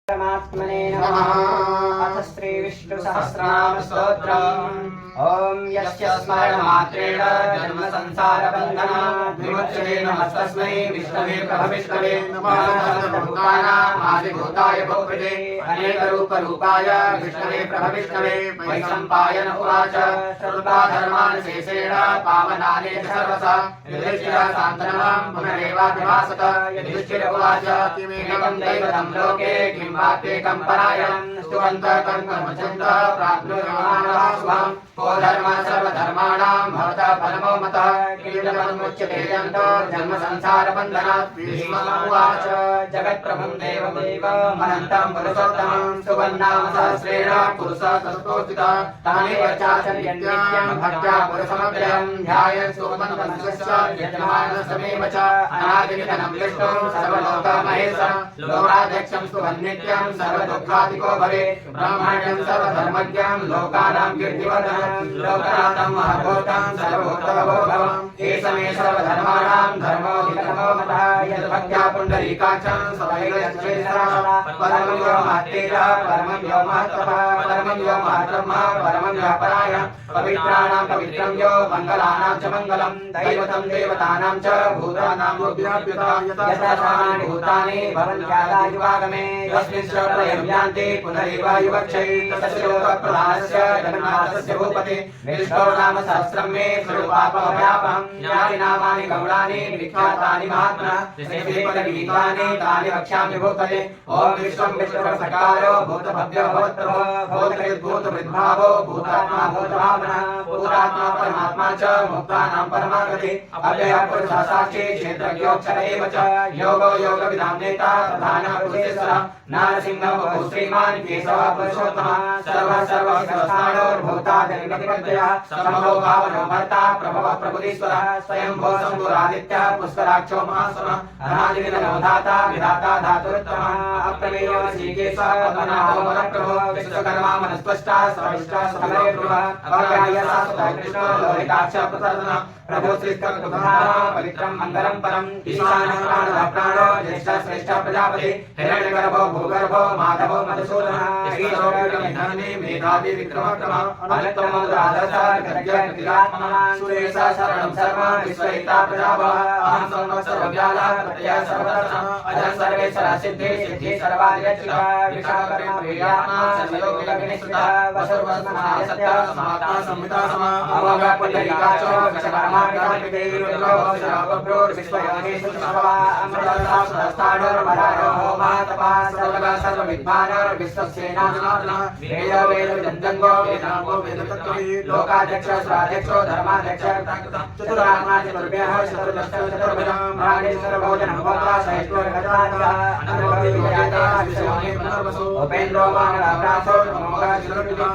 परमात्मने नमः। अथ श्री विष्णु सहस्रनाम स्तोत्रम्। ओम यस्य स्मरणमात्रेण जन्म संसार बन्धनात् विमुच्यते नमस्तस्मै विष्णवे प्रभविष्णवे नमः। सर्वभूतानां आदिभूताय भूपते अनेकरूपरूपाय विष्णवे प्रभविष्णवे वैशम्पायन उवाच सर्वा धर्मान् शेषेण पावनानि च सर्वसा युधिष्ठिरः शान्तनवं पुनरेवाभिभाषत। युधिष्ठिर उवाच किमेकं दैवतं लोके किं वाप्येकं परायणं स्तुवन्तः कर्मचन्तः प्राप्नुयामः शुभम्। को धर्मः सर्वधर्माणां भवतः परमो मतः किरीटपदमुच्यते यन्तो जन्म संसार बन्धनात्। भीष्मोवाच जगत्प्रभुं देवदेवम् अनन्तं पुरुषोत्तमं सुवन्नाम सहस्रेण पुरुषः सततोऽस्थितः तामेव चाचर्यन्नित्यं भक्त्या पुरुषमव्ययं ध्यायन् सुमन्तमनसश्च यजमानस्तमेव च अनादिनिधनं विष्णुं सर्वलोकमहेश्वरं लोकाध्यक्षं स्तुवन्नित्यं सर्वदुःखादिको भवेत् ब्रह्मण्यं सर्वधर्मज्ञं लोकानां कीर्तिवर्धनं लोकनाथं महभूतं सर्वभूतभवं एष मे सर्वधर्माणां धर्मोऽधिकतमो मतः यद्भक्त्या पुण्डरीकाक्षं सवैर्यश्रेष्ठः परमं यो महत्तेजः परमं यो महत्तपः परमं यो महद्ब्रह्म परमं यो परायणः पवित्राणां पवित्रं यो मङ्गलानां च मङ्गलं दैवतं देवतानां च भूतानां यथा सर्वाणि भूतानि भवन्त्यादायुवागमे यस्मिन् प्रलयं यान्ति पुनरेव युवक्षै तस्य लोकप्रधानस्य जगन्नाथस्य भूपते विष्णो नाम सहस्रं मे स्वरूपापव्यापहं यानि नामानि गौणानि विख्यातानि महात्मनः श्रीपदगीतानि तानि वक्ष्यामि भूतले। ॐ विश्वं विष्णुसकारो भूतभव्यो भवत्प्रभो भूतकृद्भूतवृद्भावो भूतात्मा भूतभावनः भूतात्मा परमात्मा च मुक्तानां परमागतिः अव्ययः पुरुषः साक्षी क्षेत्रज्ञोऽक्षर एव च योगो योगविदां नेता प्रधानः पुरुषेश्वरः नारसिंहः श्रीमान् केशवः पुरुषोत्तमः सर्वः सर्वस्थाणोर्भूतादिनिकटिकल्पयः समभो भावनो भर्ता प्रभवः प्रभुरीश्वरः स्वयंभो शम्भुरादित्यः पुष्कराक्षो महासनः अनादिनिधनो धाता विधाता धातुरुत्तमः अप्रमेयो श्रीकेशः पद्मनाभो वरप्रभो विश्वकर्मा मनस्पष्टा सर्विष्टा समरेन्द्रः अव्यायसा सुतः कृष्णो लोहिताक्षः प्रसन्नः प्रभो श्रीकृष्णप्रधानः पवित्रं मङ्गलं परम् ईशानः प्राणः प्राणो ज्येष्ठः श्रेष्ठः प्रजापति हिरण्यगर्भो भूगर्भो माधवो मधुसूदनः श्रीशोभितमेधाने मेधावी विक्रमक्रमः अनन्तमोदादशः गद्यकृतिरात्मनः सुरेशः शरणं सर्वं विश्वहिता प्रजाभवः अहं सर्वव्यालः प्रत्ययः सर्वदर्शनः अजः सर्वेश्वरः सिद्धिः सिद्धिः सर्वादिगच्छितः विशाखकर्मा प्रियात्मा सर्वयोगिलग्निश्रितः वसुर्वसमानः सत्यः समात्मा संहिता समः अमोघः पुण्डरीकाक्षो विश्वकर्मा विराजिते रुद्रो शरावभ्रो विश्वयोगेषु समः अमृतः सुरस्थाणोर्वरारो होमः तपः सर्वगः सर्वविद्वानः विश्वसेनाधिनाथनः वेदो वेदविदन्तङ्गो वेदाङ्गो वेदतत्त्ववित् लोकाध्यक्षः स्वाध्यक्षो धर्माध्यक्षः चतुरात्मा चतुर्भ्यः चतुर्दशः चतुर्भुजः प्राणेश्वरभोजनं भोक्ता सहिष्णो गजराजः अनुभवविजयता विश्वयोगे पुनर्वसु उपेन्द्रो वानराभ्रासो नमोघः चतुर्भुजः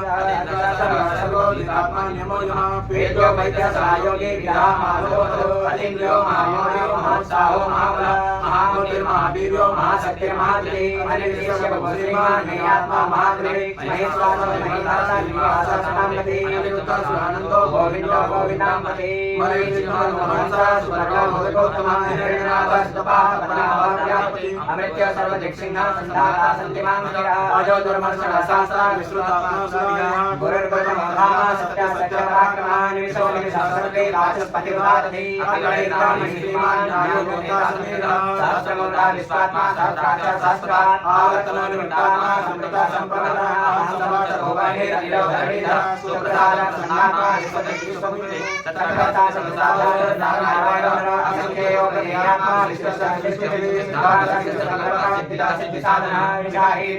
सर्वो निरात्मा नियमो यमः वेदो वैद्यः सहयोगी विदः महाधोधो अतीन्द्रियो महायोगी महोत्साहो महाबलः महामूर्तिर्महावीर्यो महाशक्तिर्महाद्री अनिर्देश्य भगवतीर्मान् मेयात्मा महाद्री महेश्वासो महिदासा निवासा समागति अनिरुद्धः सुरानन्दो गोविन्दो गोविन्दाम्पति मरेन्द्रमहंसा सुवर्णो भगवतोत्तमः हिरण्यनाभः स्तपः पद्मनाभः प्रजापति अमृत्य सर्वदिक्सिंहः सन्धाता सन्तिमान्मतिः अजो दुर्मर्शनः सहस्रः विश्रुतात्मा सूर्यः गुरुर्ब्रह्मः सत्यपराक्रमः निमिषो निमिषासर्वे राजस्पतिर्वादति अग्रैर्ब्राह्मणः श्रीमान् न्यायोगोक्ता समेतः सहस्रमूर्धा विश्वात्मा सहस्राक्षः सहस्रात् आवर्तनो निमित्तात्मा सम्पृक्तः सम्प्रदानः अहंसमाचरोपनिरनिरोधरणिधः सुप्रसादः प्रसन्नात्मा विश्वजगद्विश्वभूते तत्कर्ता सर्वसाधारणः असंख्येयो प्रमेयात्मा विश्वस्य सिद्धिसाधनः विशाही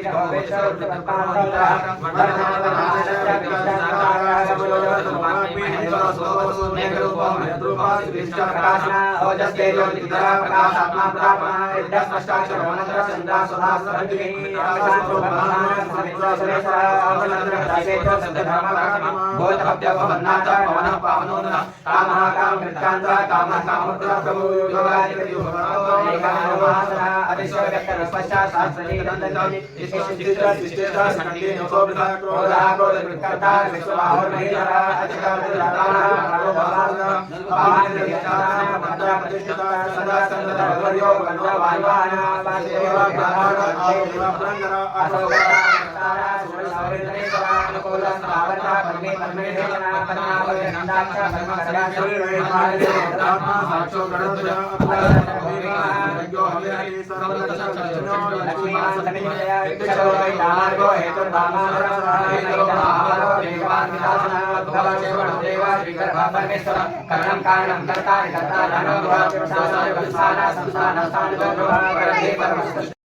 करणं कारणं कर्ता